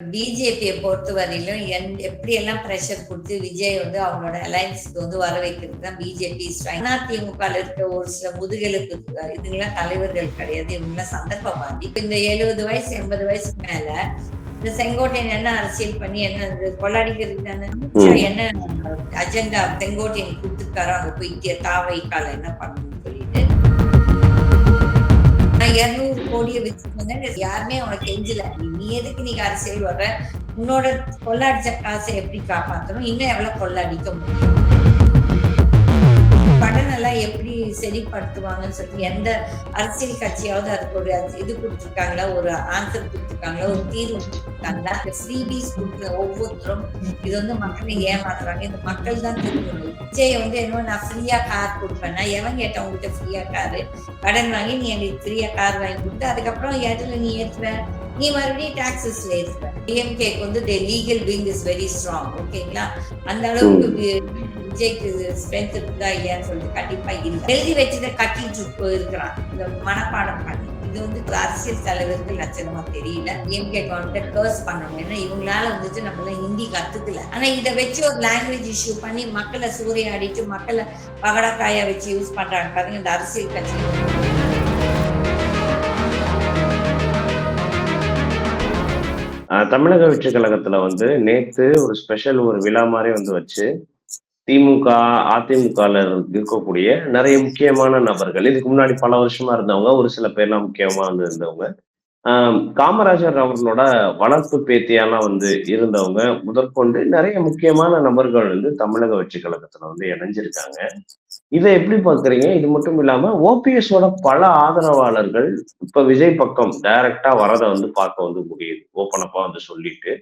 பிஜேபியை பொறுத்தவரையிலும் எப்படியெல்லாம் ப்ரெஷர் கொடுத்து விஜய் வந்து அவங்களோட அலையன்ஸ்க்கு வந்து வர வைக்கிறது தான் பிஜேபி. அதிமுக இருக்க ஒரு சில முதுகெலும்பு இதுங்கெல்லாம் தலைவர்கள் கிடையாது, இவங்கெல்லாம் சந்தர்ப்பவாதி. இந்த 70 வயசு 80 வயசுக்கு மேல இந்த செங்கோட்டையன் என்ன அரசியல் பண்ணி என்ன கொள்ளாடிக்கிறது தானே. என்ன அஜெண்டா செங்கோட்டையன் கொடுத்துருக்காரோ அங்க போய் தாவைக்கால என்ன பண்ணணும்னு சொல்லிட்டு 200 கோடியை வச்சுக்கோங்க. யாருமே அவனை கெஞ்சல, நீ எதுக்கு நீங்க அரசியல் வர்ற, உன்னோட கொள்ளாடிச்ச காசை எப்படி காப்பாற்றணும், இன்னும் எவ்வளவு கொள்ளாடிக்க முடியும், கடன் எல்லாம் எப்படி சரிப்படுத்துவாங்கன்னு சொல்லிட்டு எந்த அரசியல் கட்சியாவது அதுக்கு ஒரு இது கொடுத்துருக்காங்களா, ஒரு ஆன்சர் கொடுத்துருக்காங்களா, ஒரு தீர்வு கொடுத்துருக்காங்களா? ஃப்ரீபீஸ் கொடுக்குற ஒவ்வொருத்தரும் இது வந்து மக்களை ஏமாத்துறாங்க. இந்த மக்கள் தான் திரும்பணும். விஜய் வந்து என்ன, நான் ஃப்ரீயா கார் கொடுப்பேன்னா எவன் கேட்ட உங்ககிட்ட ஃப்ரீயா காரு, கடன் வாங்கி நீ எங்களுக்கு ஃப்ரீயா கார் வாங்கி கொடுத்து அதுக்கப்புறம் எதுல நீ ஏற்றுவ, நீ மறுபடியும் டாக்ஸஸ்ல ஏற்றுவ. டிஎம்கேக்கு வந்து legal wing is very strong. ஓகேங்களா, அந்த அளவுக்கு விஜய்க்கு ஸ்ட்ரென்த் இருக்குதா இல்லையான்னு சொல்லிட்டு கண்டிப்பா இல்லை. எழுதி வச்சதை கட்டிட்டு இருக்கிறான் இந்த மனப்பாடம் பண்ணி. இது வந்து அரசியல் தலைவருக்கு லட்சணமா தெரியல. டிஎம்கே கவர்மெண்ட் கர்ஸ் பண்ணணும், ஏன்னா இவங்களால வந்துட்டு நம்மள ஹிந்தி கத்துக்கல. ஆனா இதை வச்சு ஒரு லாங்குவேஜ் இஷ்யூ பண்ணி மக்களை சூறையாடிட்டு மக்களை பகடக்காயா வச்சு யூஸ் பண்றாங்க பாருங்க இந்த அரசியல் கட்சி. தமிழக வெற்றி கழகத்துல வந்து நேத்து ஒரு ஸ்பெஷல் ஒரு விழா மாதிரி வந்து வச்சு திமுக அதிமுகல இருக்கக்கூடிய நிறைய முக்கியமான நபர்கள், இதுக்கு முன்னாடி பல வருஷமா இருந்தவங்க, ஒரு சில பேர்லாம் முக்கியமா வந்து இருந்தவங்க, காமராஜர் அவர்களோட வளர்ப்பு பேத்தியாலாம் வந்து இருந்தவங்க முதற்கொண்டு நிறைய முக்கியமான நபர்கள் வந்து தமிழக வெற்றி கழகத்துல வந்து இணைஞ்சிருக்காங்க. இதை எப்படி பாக்குறீங்க? இது மட்டும் இல்லாம ஓபிஎஸோட பல ஆதரவாளர்கள் இப்ப விஜய் பக்கம் டைரக்டா வரதை வந்து பார்க்க வந்து முடியுது, ஓப்பனப்பா வந்து சொல்லிட்டு.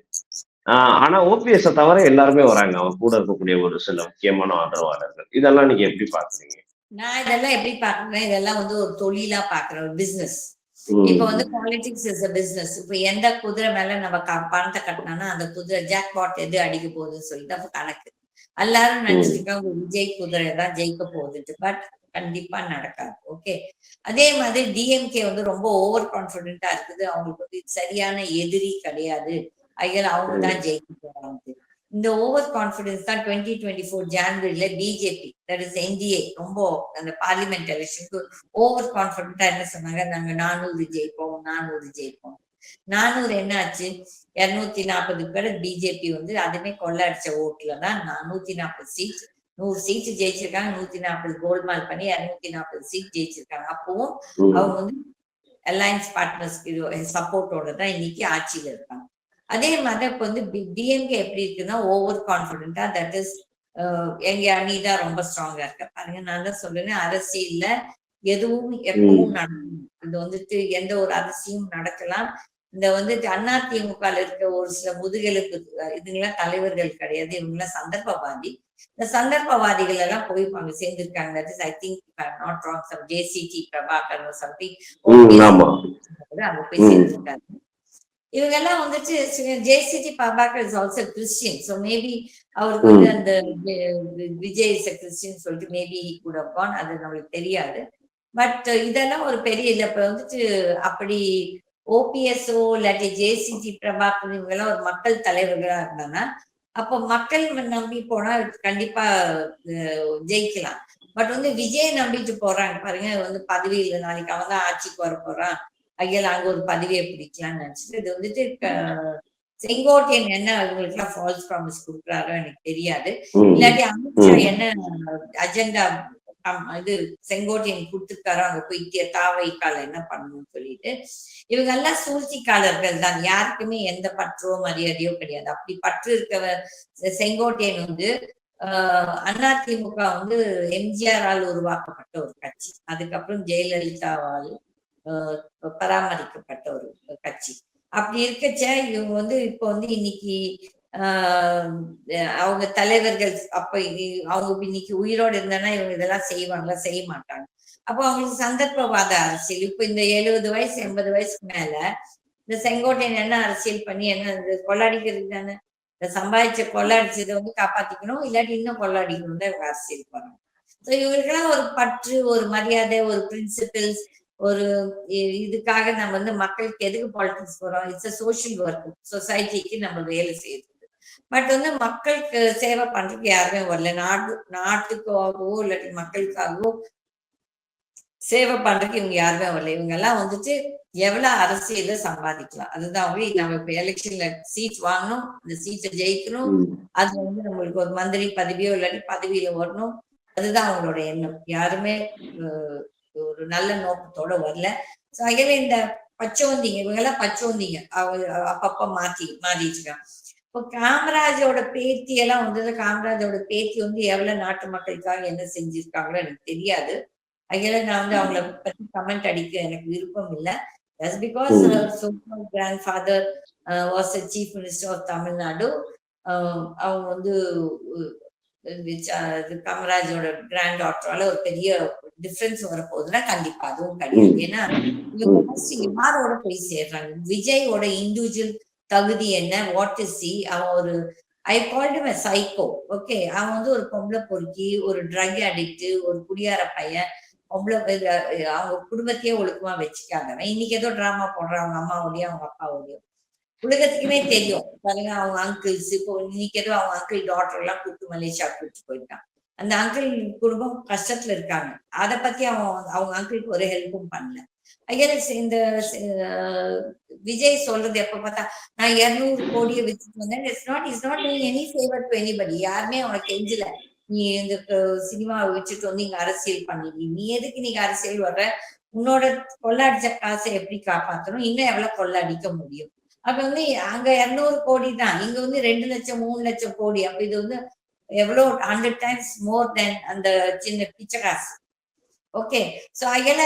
ஆனா ஓபிஎஸ் தவிர எல்லாருமே வராங்க, அவன் கூட இருக்கக்கூடிய ஒரு சில முக்கியமான ஆதரவாளர்கள். இதெல்லாம் நீங்க எப்படி பாக்குறீங்க? நான் இதெல்லாம் எப்படி பாக்குறேன், இதெல்லாம் வந்து ஒரு தொழிலா பாக்குறேன், ஒரு பிசினஸ். இப்ப வந்து பாலிடிக்ஸ் இஸ் a பிசினஸ். இப்ப எந்த குதிரை மேல நம்ம பணத்தை கட்டினா அந்த குதிரை ஜாக்பாட் எது அடிக்க போகுதுன்னு சொல்லிட்டு அப்ப கணக்கு. எல்லாரும் நினைச்சிருக்காங்க விஜய் குதிரை தான் ஜெயிக்க போகுது, பட் கண்டிப்பா நடக்காது. ஓகே, அதே மாதிரி டிஎம்கே வந்து ரொம்ப ஓவர் கான்பிடென்டா இருக்குது, அவங்களுக்கு வந்து சரியான எதிரி கிடையாது, ஐயர் அவங்க தான் ஜெயிக்க போறாங்க. இந்த ஓவர் கான்பிடன்ஸ் தான் 2024 ஜான்வரியில பிஜேபி தட் இஸ் என்டிஏ ரொம்ப அந்த பார்லிமெண்ட் எலெக்ஷனுக்கு ஓவர் கான்பிடண்டா என்ன சொன்னாங்க, நாங்க 400 ஜெயிப்போம் 400 ஜெயிப்போம். 400 என்ன ஆச்சு, 240 பேர் பிஜேபி வந்து அதுமே கொள்ளடிச்ச ஓட்டுல தான் 140 சீட் 100 சீட் ஜெயிச்சிருக்காங்க. 140 கோல்மால் பண்ணி 240 சீட் ஜெயிச்சிருக்காங்க. அப்பவும் அவங்க வந்து அலையன்ஸ் பார்ட்னர்ஸ்க்கு சப்போர்ட்டோட தான் இன்னைக்கு ஆட்சியில இருக்காங்க. அதே மாதிரி இப்ப வந்து டிஎம்கே எப்படி இருக்குன்னா ஓவர் கான்பிடண்டா, தட் இஸ் எங்க அணி தான் ரொம்ப ஸ்ட்ராங்கா இருக்க பாருங்க. நான் தான் சொல்றேன், அரசியல்ல எதுவும் எப்பவும் நடக்கும். இது வந்துட்டு எந்த ஒரு அரசியும் நடக்கலாம். இந்த வந்துட்டு அதிமுக இருக்க ஒரு சில முதுகெலும்பு இதுங்கெல்லாம் தலைவர்கள் கிடையாது, இவங்கெல்லாம் சந்தர்ப்பவாதி. இந்த சந்தர்ப்பவாதிகள் எல்லாம் போய் அங்க சேர்ந்திருக்காங்க. That is I think not wrong, some JCD Prabhakar something அங்க போய் சேர்ந்திருக்காங்க. இவங்கெல்லாம் வந்துட்டு JCD Prabhakar is also Christian, so maybe அவருக்கு வந்து அந்த விஜய் இஸ் கிறிஸ்டியன் சொல்லிட்டு மேபி கூட இருப்பான், அது நம்மளுக்கு தெரியாது. பட் இதெல்லாம் ஒரு பெரிய இல்லை. இப்ப வந்துட்டு அப்படி ஓபிஎஸ்ஓ இல்லாட்டி ஜேசிடி பிரபாகர் இவங்கெல்லாம் ஒரு மக்கள் தலைவர்களா இருந்தாங்கன்னா அப்போ மக்கள் நம்பி போனா கண்டிப்பா ஜெயிக்கலாம். பட் வந்து விஜய் நம்பிட்டு போறாங்க பாருங்க, வந்து பதவியில் நாளைக்கு அவன் தான் ஆட்சிக்கு வர போறான், ஐயல் அங்க ஒரு பதவியை பிடிக்கலாம்னு நினைச்சிட்டு இது வந்துட்டு செங்கோட்டையன் என்ன இவங்களுக்கு எல்லாம் ஃபால்ஸ் ப்ராமிஸ் கொடுக்குறாரோ எனக்கு தெரியாது. இல்லாட்டி அமித்ஷா என்ன அஜெண்டா இது செங்கோட்டையன் கொடுத்துருக்காரோ அங்க போய் தாவைக்கால என்ன பண்ணணும்னு சொல்லிட்டு. இவங்க எல்லாம் சூழ்ச்சிக்காரர்கள் தான், யாருக்குமே எந்த பற்றோ மரியாதையோ கிடையாது. அப்படி பற்று இருக்க செங்கோட்டையன் வந்து அதிமுக வந்து எம்ஜிஆரால் உருவாக்கப்பட்ட ஒரு கட்சி, அதுக்கப்புறம் ஜெயலலிதாவால் பராமரிக்கப்பட்ட ஒரு கட்சி. அப்படி இருக்கச்ச இவங்க வந்து இப்போ வந்து இன்னைக்கு அவங்க தலைவர்கள் அப்ப அவங்க இன்னைக்கு உயிரோடு இருந்தானா இவங்க இதெல்லாம் செய்வாங்களா, செய்ய மாட்டாங்க. அப்போ அவங்களுக்கு சந்தர்ப்பவாத அரசியல். இப்ப இந்த 70 வயசு 80 வயசுக்கு மேல இந்த செங்கோட்டையன் என்ன அரசியல் பண்ணி என்ன கொள்ளாடிக்கிறது தானே. இந்த சம்பாதிச்ச கொள்ளாடிச்சதை வந்து காப்பாத்திக்கணும், இல்லாட்டி இன்னும் கொள்ளாடிக்கணும் தான் இவங்க அரசியல் பண்ணணும். ஸோ இவங்களுக்கெல்லாம் ஒரு பற்று, ஒரு மரியாதை, ஒரு பிரின்சிபிள்ஸ் ஒரு இதுக்காக நம்ம வந்து மக்களுக்கு எதுக்கு பாலிடிக்ஸ் போறோம்? It's a social work. சொசைட்டிக்கு நம்ம வேலை செய்யுது. பட் வந்து மக்களுக்கு சேவை பண்றதுக்கு யாருமே வரல. நாட்டுக்காகவோ இல்லாட்டி மக்களுக்காகவோ சேவை பண்றதுக்கு இவங்க யாருமே வரல. இவங்க எல்லாம் வந்துட்டு எவ்வளவு அரசியல சம்பாதிக்கலாம். அதுதான் நம்ம இப்ப எலெக்ஷன்ல சீட் வாங்கணும், அந்த சீட்டை ஜெயிக்கணும். அது வந்து நம்மளுக்கு ஒரு மந்திரி பதவியோ இல்லாட்டி பதவியில வரணும். அதுதான் அவங்களோட எண்ணம். யாருமே ஒரு நல்ல நோக்கத்தோட வரல. இந்த பச்சோந்திங்க, இவங்க எல்லாம் பச்சோந்திங்க. அப்பப்ப மாத்திட்டு இருக்காங்க. இப்போ காமராஜோட பேத்தி எல்லாம் வந்தது. காமராஜோட பேத்தி வந்து எவ்வளவு நாட்டு மக்களுக்காக என்ன செஞ்சிருக்காங்களோ எனக்கு தெரியாது. நான் வந்து அவங்கள பத்தி கமெண்ட் அடிக்க எனக்கு விருப்பம் இல்லை. That's because her so-called grandfather was the chief minister of Tamil Nadu. அவங்க வந்து காமராஜோட கிராண்ட் டாட்டரால ஒரு பெரிய டிஃபரன்ஸ் வரப்போகுதுன்னா கண்டிப்பா அதுவும் கிடையாது. ஏன்னா யாரோட போய் சேர்றாங்க? விஜயோட இண்டிவிஜுவல் தகுதி என்ன? What is C? அவன் ஒரு I called him a psycho. Okay, அவன் வந்து ஒரு பொம்பளை பொறுக்கி, ஒரு ட்ரக் அடிக்ட், ஒரு குடியார பையன், அவங்க குடும்பத்தையே ஒழுக்கமா வச்சுக்காதவன். இன்னைக்கு ஏதோ டிராமா போடுறான் அவங்க அம்மாவோடய அவங்க அப்பாவோடய. உலகத்துக்குமே தெரியும் பாருங்க, அவங்க அங்கிள்ஸ் இப்போ இன்னைக்கு ஏதோ அவங்க அங்கிள் டாட்டர் எல்லாம் கூப்பிட்டு மலேசியா கூப்பிட்டு போயிருக்கான். அந்த அங்கிள் குடும்பம் கஷ்டத்துல இருக்காங்க. அதை பத்தி அவங்க அங்கிளுக்கு ஒரு ஹெல்ப்பும் பண்ணல. இந்த விஜய் சொல்றது எப்ப பார்த்தா நான் 200 கோடியை வச்சுட்டு வந்தேன். It's not doing any favour to anybody. யாருமே அவனுக்கு கெஞ்சல. நீ இந்த சினிமாவை வச்சுட்டு வந்து இங்க அரசியல் பண்ணிடு. நீ எதுக்கு நீங்க அரசியல் வர்ற? உன்னோட கொள்ளடிச்ச காசை எப்படி காப்பாற்றணும்? இன்னும் எவ்வளவு கொள்ளடிக்க முடியும்? அப்ப வந்து அங்க 200 கோடி தான், இங்க வந்து 2 லட்சம் 3 லட்சம் கோடி. அப்ப இது வந்து எவ்வளவு 100 times மோர் தென் அந்த சின்ன பிச்சை காசு. ஓகே, சோ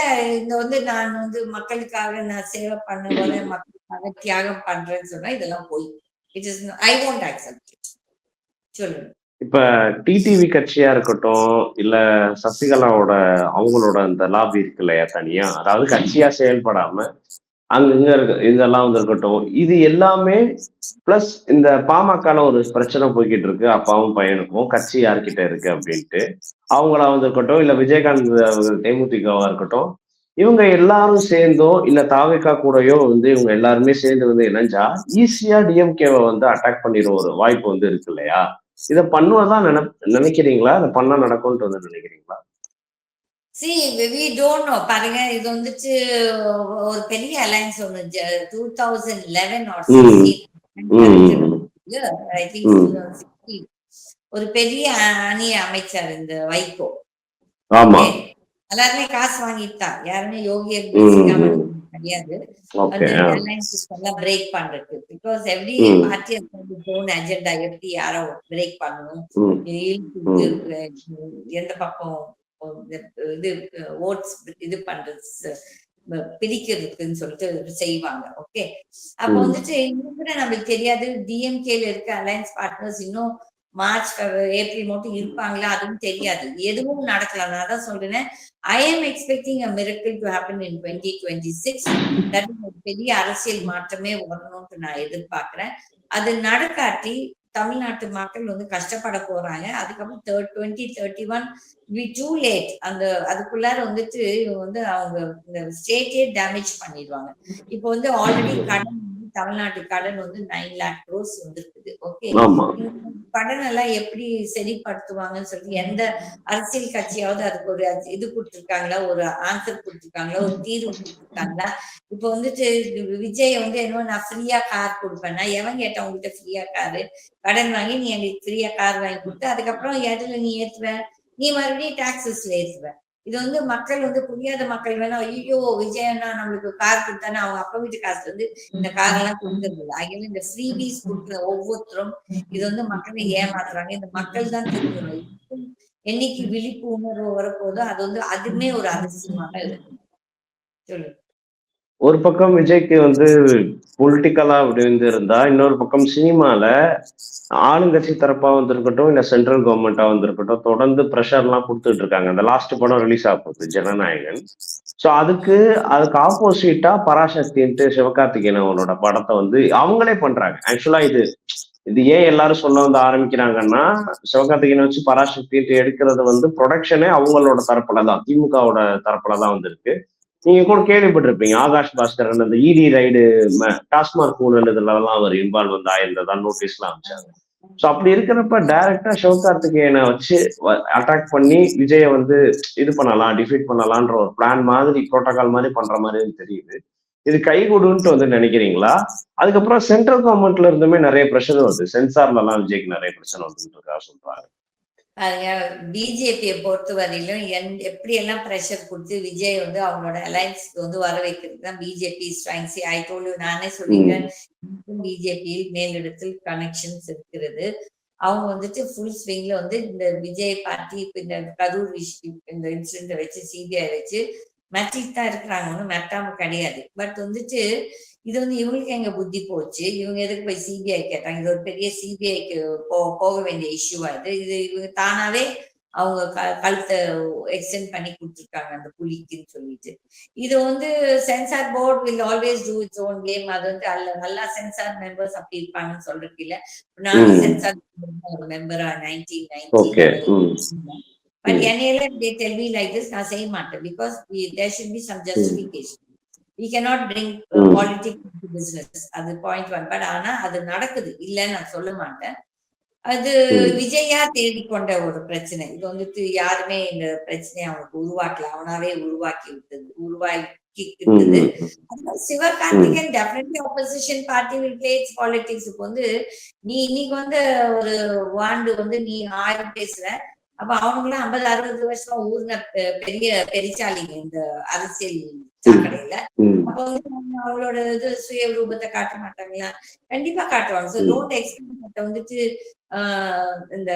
இந்த வந்து நான் வந்து மக்களுக்காக நான் சேவை பண்ணுவேன், மக்களுக்காக தியாகம் பண்றேன்னு சொன்னா இதெல்லாம் போய் இட் இஸ் ஐ வொன்ட் அக்செப்ட். சொல்லுங்க. இப்ப டிடிவி கட்சியா இருக்கட்டும், இல்ல சசிகலாவோட அவங்களோட அந்த லாபி இருக்கு இல்லையா தனியா, அதாவது கட்சியா செயல்படாம அங்க இருக்கு இதெல்லாம் வந்து இருக்கட்டும், இது எல்லாமே பிளஸ் இந்த பாமகல ஒரு பிரச்சனை போய்கிட்டு இருக்கு. அப்பாவும் பையனுக்கும் கட்சி யார்கிட்ட இருக்கு அப்படின்ட்டு அவங்களா வந்து இருக்கட்டும், இல்ல விஜயகாந்த் தேமுதிகவா இருக்கட்டும், இவங்க எல்லாரும் சேர்ந்தோ இல்ல தாவேகா கூடயோ வந்து இவங்க எல்லாருமே சேர்ந்து வந்து இணைஞ்சா ஈஸியா டிஎம்கேவை வந்து அட்டாக் பண்ணிடுற ஒரு வாய்ப்பு வந்து இருக்கு இல்லையா? இதை பண்ணுவதான் நினைக்கிறீங்களா? அதை பண்ணா நடக்கும்னு வந்து நினைக்கிறீங்களா? we don't know. பாருங்க, இது வந்துட்டு ஒரு பெரிய அலைன்ஸ் ஒண்ணு 2011 or 16 I think 2016 ஒரு பெரிய அணி அமைச்சார் இந்த வைகோ. எல்லாருமே காசு வாங்கிட்டான். யாருமே யோகி கிடையாது அந்த அலைன்ஸ் எல்லாம் பிரேக் பண்றதுக்கு. Because every party own agenda. எப்படி யாரோ பிரேக் பண்ணணும், எந்த பக்கம் இது ஓட்ஸ் இது பண்றது பிரிக்கிறதுக்குன்னு சொல்லிட்டு செய்வாங்க. ஓகே, அப்ப வந்துட்டு இன்னும் கூட நம்மளுக்கு தெரியாது டிஎம்கேல இருக்க அலையன்ஸ் பார்ட்னர்ஸ் இன்னும் மார்ச் ஏப்ரல் மட்டும் இருப்பாங்களா அதுவும் தெரியாது. எதுவும் நடக்கலாம். நான் தான் சொல்றேன், I am expecting a miracle to happen in 2026. பெரிய அரசியல் மாற்றமே வரணும்னு நான் எதிர்பார்க்கிறேன். அது நடக்காட்டி தமிழ்நாட்டு மக்கள் வந்து கஷ்டப்பட போறாங்க. அதுக்கப்புறம் 2031 வி டூ லேட். அந்த அதுக்குள்ளார வந்துட்டு வந்து அவங்க இந்த ஸ்டேட்டே டேமேஜ் பண்ணிடுவாங்க. இப்போ வந்து ஆல்ரெடி கடன் தமிழ்நாட்டு கடன் வந்து 9 lakh crores வந்துருக்குது. ஓகே, கடன் எல்லாம் எப்படி சரிப்படுத்துவாங்கன்னு சொல்லிட்டு எந்த அரசியல் கட்சியாவது அதுக்கு ஒரு இது கொடுத்துருக்காங்களா, ஒரு ஆன்சர் கொடுத்துருக்காங்களா, ஒரு தீர்வு கொடுத்துருக்காங்களா? இப்ப வந்துட்டு விஜய் வந்து என்ன நான் ஃப்ரீயா கார் கொடுப்பேன்னா எவன் கேட்டா உங்ககிட்ட ஃப்ரீயா காரு? கடன் வாங்கி நீ எங்களுக்கு ஃப்ரீயா கார் வாங்கி கொடுத்து அதுக்கப்புறம் எதுல நீ ஏத்துவ? நீ மறுபடியும் டாக்ஸஸ்ல ஏத்துவ. இது வந்து மக்கள் வந்து புரியாத மக்கள் வேணா ஐயோ விஜயன்னா நம்மளுக்கு கார் கொடுத்தானே அவங்க அப்பா வீட்டு காசு வந்து இந்த கார் எல்லாம் கொடுக்கறது இல்லை. ஆகிய இந்த ஃப்ரீபீஸ் கொடுக்குற ஒவ்வொருத்தரும் இது வந்து மக்களை ஏமாத்துறாங்க. இந்த மக்கள் தான் திரும்பணும். என்னைக்கு விழிப்பு உணர்வு வரப்போதோ அது வந்து அதுமே ஒரு அதிசயமாக இருக்கு. சொல்லு. ஒரு பக்கம் விஜய்க்கு வந்து பொலிட்டிக்கலா அப்படி வந்து இருந்தா, இன்னொரு பக்கம் சினிமால ஆளுங்கட்சி தரப்பா வந்திருக்கட்டும், இல்ல சென்ட்ரல் கவர்மெண்டா வந்திருக்கட்டும், தொடர்ந்து ப்ரெஷர் எல்லாம் கொடுத்துட்டு இருக்காங்க. அந்த லாஸ்ட் படம் ரிலீஸ் ஆக போகுது ஜனநாயகன். ஸோ அதுக்கு ஆப்போசிட்டா பராசக்தின்ட்டு சிவகார்த்திகேயன் அவனோட படத்தை வந்து அவங்களே பண்றாங்க. ஆக்சுவலா இது ஏன் எல்லாரும் சொல்ல வந்து ஆரம்பிக்கிறாங்கன்னா, சிவகார்த்திகேயனை வச்சு பராசக்தின்ட்டு எடுக்கிறது வந்து ப்ரொடக்ஷனே அவங்களோட தரப்புல தான், திமுகவோட தரப்புல தான் வந்திருக்கு. நீங்க கூட கேள்விப்பட்டிருப்பீங்க, ஆகாஷ் பாஸ்கரன் அந்த இடி ரைடு, டாஸ்மாக் ஊழல் இதுலலாம் அவர் இன்வால்வ் வந்து ஆயிருந்ததா நோட்டீஸ்லாம் அனுப்பிச்சாங்க. ஸோ அப்படி இருக்கிறப்ப டைரக்டா சிவகார்த்திகேயனை வச்சு அட்டாக் பண்ணி விஜயை வந்து இது பண்ணலாம், டிஃபீட் பண்ணலான்ற ஒரு பிளான் மாதிரி, புரோட்டோகால் மாதிரி பண்ற மாதிரி தெரியுது. இது கைகூடுன்ட்டு வந்து நினைக்கிறீங்களா? அதுக்கப்புறம் சென்ட்ரல் கவர்மெண்ட்ல இருந்துமே நிறைய பிரச்சனை வருது. சென்சார்ல எல்லாம் விஜய்க்கு நிறைய பிரச்சனை வந்துட்டு இருக்கா சொல்றாங்க. பாருங்க, பிஜேபியை பொறுத்த வரையிலும் எப்படி எல்லாம் ப்ரெஷர் கொடுத்து விஜய் வந்து அவங்களோட அலைன்ஸ்க்கு வந்து வர வைக்கிறது தான் பிஜேபி ஸ்ட்ராங்ஸி. ஐ டோல்ட் யூ, நானே சொல்லிட்டேன், பிஜேபியில் மேலிடத்தில் கனெக்ஷன்ஸ் இருக்கிறது. அவங்க வந்துட்டு ஃபுல் ஸ்விங்ல வந்து இந்த விஜய் பார்ட்டி இப்ப இந்த கரூர் இந்த இன்சிடென்ட வச்சு சிபிஐ வச்சு மெட்டிட்டு தான் இருக்கிறாங்க, ஒன்றும் மெட்டாம கிடையாது. பட் வந்துட்டு இது வந்து இவங்களுக்கு எங்க புத்தி போச்சு, இவங்க எதுக்கு போய் சிபிஐ கேட்டாங்க? இது ஒரு பெரிய சிபிஐக்கு போக வேண்டிய இஷ்யூவா இது இவங்க தானாவே அவங்க கழுத்தை எக்ஸ்டெண்ட் பண்ணி கொடுத்துருக்காங்க அந்த புலிக்குன்னு சொல்லிட்டு. இது வந்து censor board will always do its own game. அது வந்து நல்லா சென்சார் மெம்பர்ஸ் அப்படி இருப்பாங்கன்னு சொல்றதுக்கு இல்ல. நானும் சென்சார் ஒரு மெம்பரா 1990. பட் என்னையில they tell me like this, நான் செய்ய மாட்டேன். Because there should be some justification. We cannot bring politics into business. அது பாயிண்ட் ஒன். பட் ஆனா அது நடக்குது, இல்லைன்னு நான் சொல்ல மாட்டேன். அது விஜயா தேடிக்கொண்ட ஒரு பிரச்சனை. இது வந்துட்டு யாருமே இந்த பிரச்சனையை அவனுக்கு உருவாக்கல, அவனாவே உருவாக்கி இருந்தது. Sivakarthikeyan definitely opposition party will play it's politics. இப்போ வந்து நீ இன்னைக்கு வந்து ஒரு வாண்டு வந்து நீ 1000 பேசுற, அப்ப அவனுக்குலாம் 50-60 வருஷமா ஊர்ன பெரிய பெரிச்சாலிங்க இந்த அரசியல் சாக்கடையில. அப்ப வந்து அவங்களோட இது சுய ரூபத்தை காட்ட மாட்டாங்களா? கண்டிப்பா காட்டுவாங்க. ஸோ டோன்ட் எக்ஸ்பெக்ட் வந்துட்டு இந்த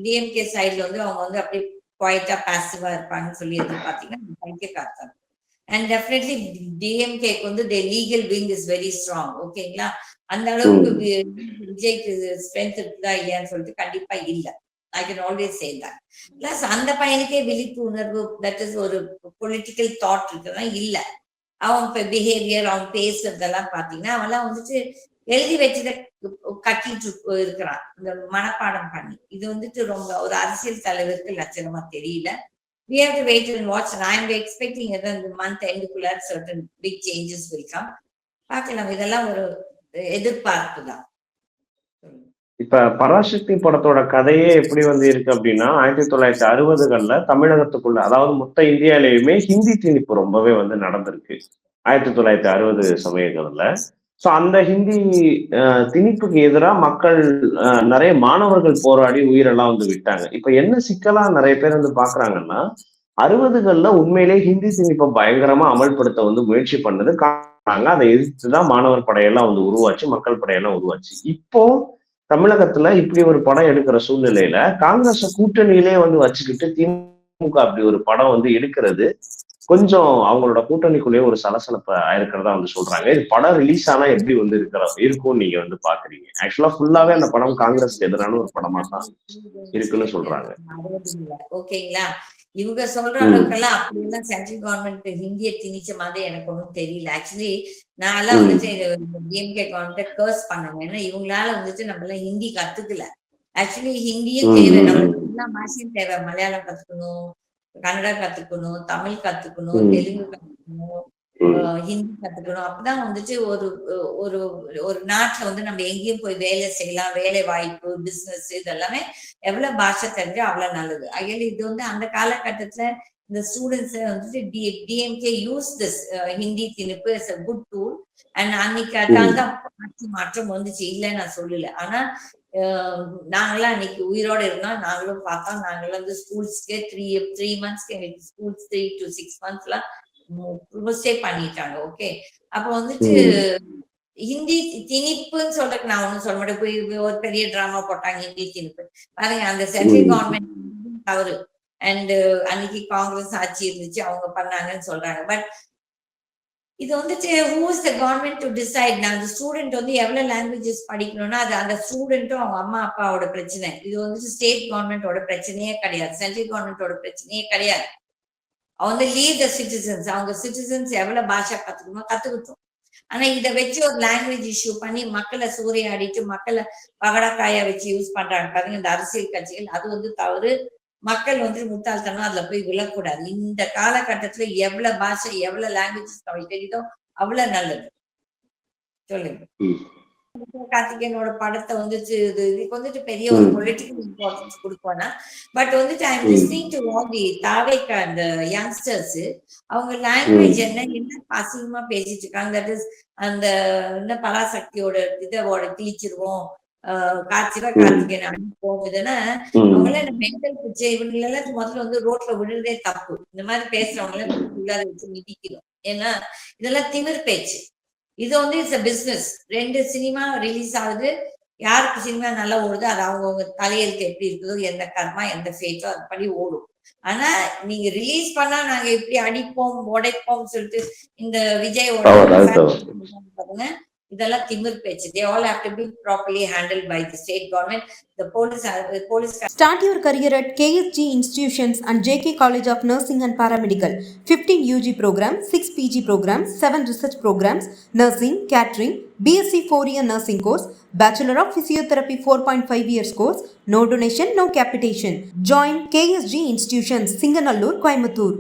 டிஎம்கே சைட்ல வந்து அவங்க வந்து அப்படியே குவைட்டா பாசிவா இருப்பாங்கன்னு சொல்லி எதிர்பார்த்தீங்கன்னா காட்டாங்க. அண்ட் டெஃபினெட்லி டிஎம்கேக்கு வந்து தி legal wing is very strong. ஓகேங்களா? அந்த அளவுக்கு விஜய்க்கு ஸ்ட்ரென்த் இருக்குதா இல்லையான்னு சொல்லிட்டு கண்டிப்பா இல்லை. I can always say that. Plus அந்த பையனுக்கே விழிப்புணர்வு, தட் இஸ் ஒரு பொலிட்டிக்கல் தாட் இருக்குன்னா இல்ல. அவன் பிஹேவியர், அவன் பேசுறதெல்லாம் பாத்தீங்கன்னா அவெல்லாம் வந்துட்டு எழுதி வச்சதை கட்டிட்டு இருக்கிறான், இந்த மனப்பாடம் பண்ணி. இது வந்துட்டு ரொம்ப ஒரு அரசியல் தலைவருக்கு லட்சணமா தெரியல. We have to wait and watch, and I am expecting that in the month end குள்ள certain big changes will come. பார்க்கலாம், இதெல்லாம் ஒரு எதிர்பார்ப்பு தான். இப்ப பராசக்தி படத்தோட கதையே எப்படி வந்து இருக்கு அப்படின்னா, 1960கள்ல தமிழகத்துக்குள்ள, அதாவது மொத்த இந்தியாவிலேயுமே ஹிந்தி திணிப்பு ரொம்பவே வந்து நடந்திருக்கு 1960 சமயங்கள்ல. ஸோ அந்த ஹிந்தி திணிப்புக்கு எதிராக மக்கள் நிறைய மாணவர்கள் போராடி உயிரெல்லாம் வந்து விட்டாங்க. இப்ப என்ன சிக்கலா நிறைய பேர் வந்து பாக்குறாங்கன்னா, 60கள்ல உண்மையிலேயே ஹிந்தி திணிப்பை பயங்கரமா அமல்படுத்த வந்து முயற்சி பண்ணது அதை எதிர்த்துதான் மாணவர் படையெல்லாம் வந்து உருவாச்சு, மக்கள் படையெல்லாம் உருவாச்சு. இப்போ தமிழகத்துல இப்படி ஒரு படம் எடுக்கிற சூழ்நிலையில காங்கிரஸ் கூட்டணியிலே வந்து வச்சுக்கிட்டு திமுக அப்படி ஒரு படம் வந்து எடுக்கிறது கொஞ்சம் அவங்களோட கூட்டணிக்குள்ளேயே ஒரு சலசலப்பை ஆயிருக்கிறதா வந்து சொல்றாங்க. இது படம் ரிலீஸ் ஆனா எப்படி வந்து இருக்கும் நீங்க வந்து பாக்குறீங்க? ஆக்சுவலா ஃபுல்லாவே அந்த படம் காங்கிரஸ்க்கு எதிரான ஒரு படமா தான் இருக்குன்னு சொல்றாங்க. ஓகேங்களா? இவங்க சொல்ற அளவுக்கெல்லாம் அப்படி எல்லாம் சென்ட்ரல் கவர்மெண்ட் ஹிந்தியை திணிச்ச மாதிரி எனக்கு ஒன்றும் தெரியல. ஆக்சுவலி நான் எல்லாம் வந்துட்டு டிஎம்கே கவர்மெண்ட் கர்ஸ் பண்ணணும். ஏன்னா இவங்களால வந்துட்டு நம்ம எல்லாம் ஹிந்தி கத்துக்கல. ஆக்சுவலி ஹிந்தியும் தேவை, நம்மளுக்கு எல்லா பாஷையும் தேவை. மலையாளம் கத்துக்கணும், கன்னடா கத்துக்கணும், தமிழ் கத்துக்கணும், தெலுங்கு கத்துக்கணும், ஹிந்தி கத்துக்கணும். அப்பதான் வந்துட்டு ஒரு ஒரு ஒரு நாட்டுல வந்து நம்ம எங்கேயும் போய் வேலை செய்யலாம். வேலை வாய்ப்பு, பிசினஸ், இதெல்லாமே எவ்வளவு பாஷை தெரிஞ்சா அவ்வளவு நல்லது. ஆகையால இது வந்து அந்த காலகட்டத்துல இந்த ஸ்டூடெண்ட்ஸ் வந்துட்டு டிஎம்கே யூஸ் திஸ் ஹிந்தி திணிப்பு is a good tool. And அன்னைக்கு அதான் மாற்றம் வந்துச்சு, இல்லைன்னு நான் சொல்லல. ஆனா நாங்களாம் அன்னைக்கு உயிரோட இருந்தோம், நாங்களும் பார்த்தோம். நாங்களும் வந்து ஸ்கூல்ஸ்க்கு 3 months எங்களுக்கு ஸ்கூல்ஸ் 3 to 6 months பண்ணிட்டாங்க. ஓகே, அப்ப வந்துட்டு ஹிந்தி திணிப்புன்னு சொல்றதுக்கு நான் ஒண்ணும் சொல்ல மாட்டேன். போய் ஒரு பெரிய டிராமா போட்டாங்க ஹிந்தி திணிப்பு. பாருங்க, அந்த சென்ட்ரல் கவர்மெண்ட் தவறு. அண்ட் அன்னைக்கு காங்கிரஸ் ஆட்சி இருந்துச்சு, அவங்க பண்ணாங்கன்னு சொல்றாங்க. பட் இது வந்துட்டு who is the government to decide? நான் அந்த ஸ்டூடெண்ட் வந்து எவ்வளவு லாங்குவேஜஸ் படிக்கணும்னா அது அந்த ஸ்டூடெண்ட்டும் அவங்க அம்மா அப்பாவோட பிரச்சனை. இது வந்துட்டு ஸ்டேட் கவர்மெண்டோட பிரச்சனையே கிடையாது, சென்ட்ரல் கவர்மெண்டோட பிரச்சனையே கிடையாது. அவங்க லீவ் த சிட்டிசன்ஸ், அவங்க சிட்டிசன்ஸ் எவ்வளவு பாஷா கத்துக்கணுமோ கத்துக்கிட்டோம். ஆனா இதை வச்சு ஒரு லாங்குவேஜ் இஷ்யூ பண்ணி மக்களை சூறையாடிட்டு மக்களை பகடக்காயா வச்சு யூஸ் பண்றாங்க பாருங்க இந்த அரசியல் கட்சிகள். அது வந்து தவறு. மக்கள் வந்து முட்டாள்தனம் அதுல போய் விழக்கூடாது. இந்த காலகட்டத்துல எவ்வளவு பாஷை, எவ்வளவு லாங்குவேஜஸ் நம்மளுக்கு தெரியுதோ அவ்வளவு நல்லது. சொல்லுங்க. ம். கார்த்திகேயனோட படத்த வந்துட்டு இதுக்கு வந்துட்டு பெரிய ஒரு ம். பொலிட்டிக்கல் இம்பார்ட்டன்ஸ் குடுப்போம்னா, பட் வந்துட்டு ஐ அம் ம். லிஸ்னிங் டு ஆல் தி தாவேக்கா அந்த யங்ஸ்டர்ஸ் அவங்க ம். லாங்குவேஜ் என்ன அசிங்கமா பேசிட்டு இருக்காங்க. தட் இஸ் அந்த என்ன பராசக்தியோட இதோட கிழிச்சிருவோம். ம். கார்த்திகேயன் அனுப்புவோம். இதென்னா ம். அவங்களாம் இந்த மென்டல் பிச்சை இவங்களெல்லாம் முதல்ல வந்து ரோட்ல விடுறதே தப்பு. இந்த மாதிரி பேசுறவங்கள உள்ளார வச்சு மிதிக்கணும். ஏன்னா இதெல்லாம் திமிர் பேச்சு. இது வந்து it's a business. 2 cinema release ஆகுது. யாருக்கு சினிமா நல்லா ஓடுதோ அது அவங்கவங்க தலையெழுத்து எப்படி இருக்குதோ, எந்த கர்மா, எந்த ஃபேட்டோ அதுபடி ஓடும். ஆனா நீங்க ரிலீஸ் பண்ணா நாங்க எப்படி அடிப்போம், உடைப்போம்னு சொல்லிட்டு இந்த விஜயோட தவறு, அது ஃபேன் தவறு. பாருங்க. இதெல்லாம் திமிர் பேச்சு. They all have to be properly handled by the state government. The police. Start your career at KSG Institutions and JK College of Nursing and Paramedical. 15 UG programs, 6 PG programs, 7 research programs, nursing, catering, BSc 4-year nursing course, Bachelor of Physiotherapy 4.5 years course, no donation, no capitation. Join KSG Institutions, Singanallur, Coimbatore.